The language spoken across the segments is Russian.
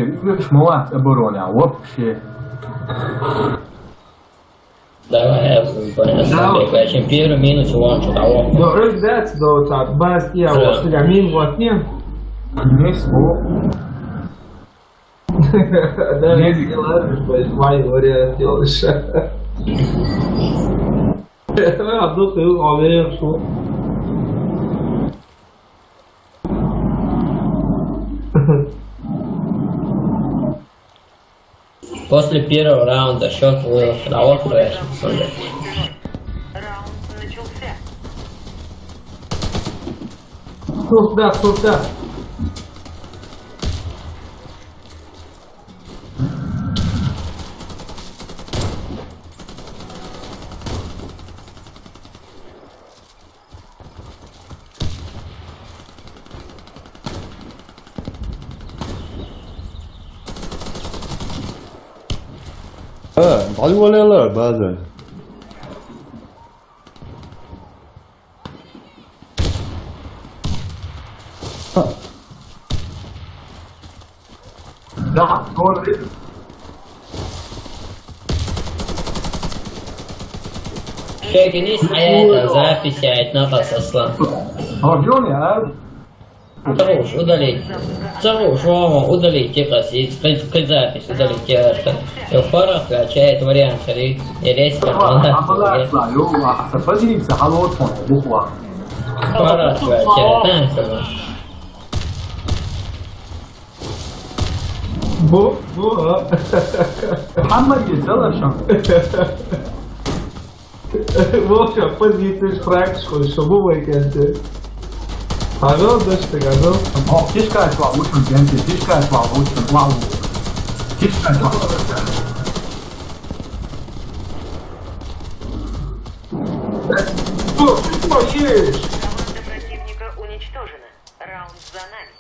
видишь, молодец, обороня, вообще. Давай, я понял, чем первый минус лончу того. Do rügzēts, do tādu bērstu ievos, tikai mīnotņiem. Mēs, Да, мои варианты лучше. Одну ты уверен, После первого раунда счет был того, что я смотрю. Раунд начался. Турда. بعد ولا لا بعد да, тоже. Шейкинис, а это запись, напас Аслан. Рождённый, Заруш, удалить. Заруш, Рома, удалить, тихо, к запись, удалить, тихо. И в парах качает вариант, и резко, عملها يو تفاجئني بسحابات بخوا в парах качает, да, Boa. محمد يتزلق Vou já fazer fracos com o chamou vai cantar. Agora deixa pegar não. اه تشكى اسمع وش الجنس تشكى اسمع وش اسمع تشكى اسمع Pô, que moiês! Команда противника уничтожена. Раунд за нами.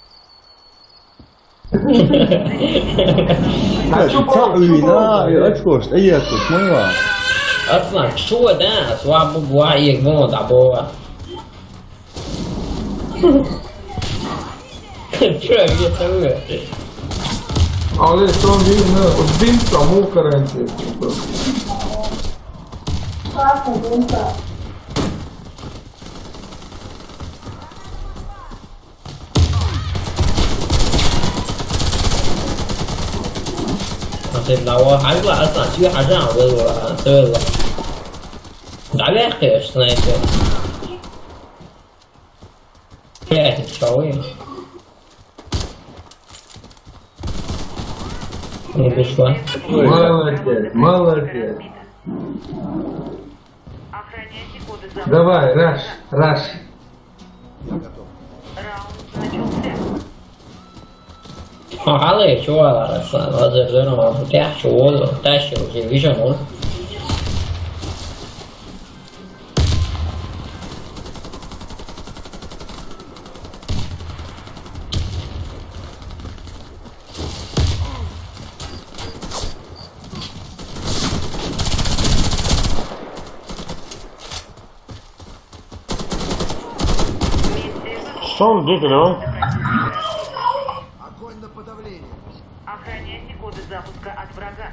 لا اشكوش اي اشكوش ما يوا Аслан, что, да, слабо была и гонда была. Че, это вы? Olha, estão vindo, os 20 tomou carência. طيب لو حاجة أصلا شو حاجة ولا سوى على أخي إيش سنايبر كيف تسوي نقصوا Молодец. Охраняйте коды запуска. Давай, раш. Раунд начался. على شو أصلا هذا غير ما فتح شو تاشر وتلفزيون Что он выиграл? Охраняйте коды запуска от врага.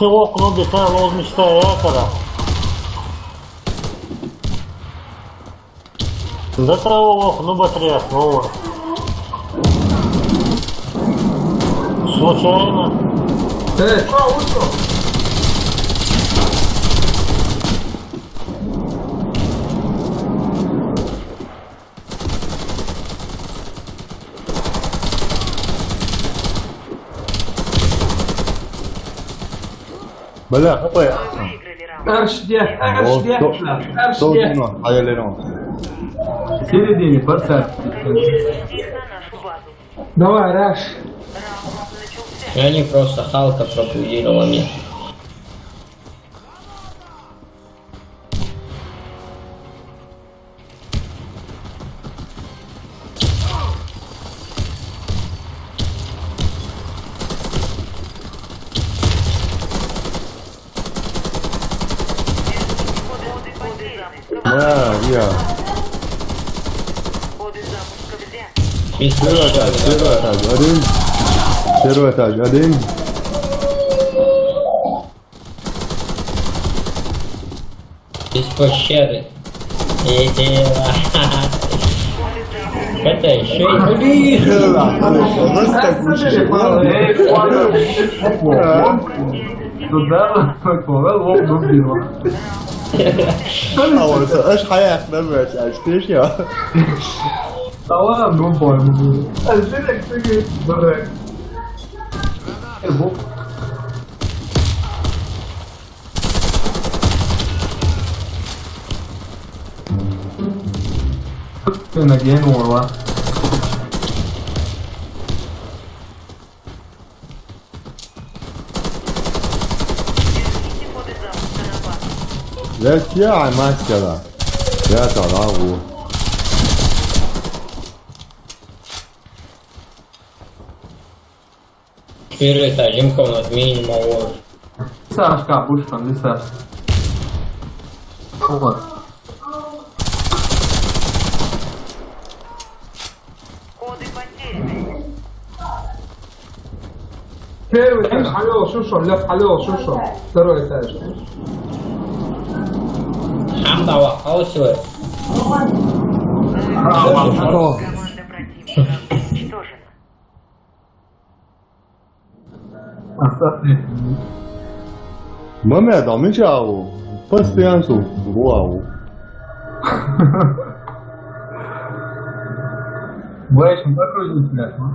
Его кнопки там мечтает. Да траву, ну батарея снова. Случайно. بلا خطأ Выиграли раунд. Аршдяк. hayallerim середине процент Перенесите их на нашу базу. Давай, раш. Раунд начался. Они просто Халка пробудила меня. Коды Моя, я. Коды запуска взяты. Первый этаж, один. Первый этаж, один. Без пощады. Это еще и блин. Хорошо, нас так учили. Туда такого лоб убила. А вот это аж حياتنا بس ايش يا طبعا نون باي مو ازيدك تيجي برك البوك كنا جايين ورا Держите коды запуска на базу. لا سياعة ماسكرة لا تراغو Первый этаж, им комнат минимум вот. لسه kā puškam, لسه вот. Коды потеряны. Первый этаж, алло, слушай, лев, алло, слушай. Второй этаж. Хамда вахаусивает. Команда противника уничтожена. ما ادامه جاو بس بيانسو واو Боишь, мы покрутим взгляд, ну?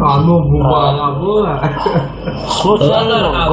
А ну, бува, Случайно.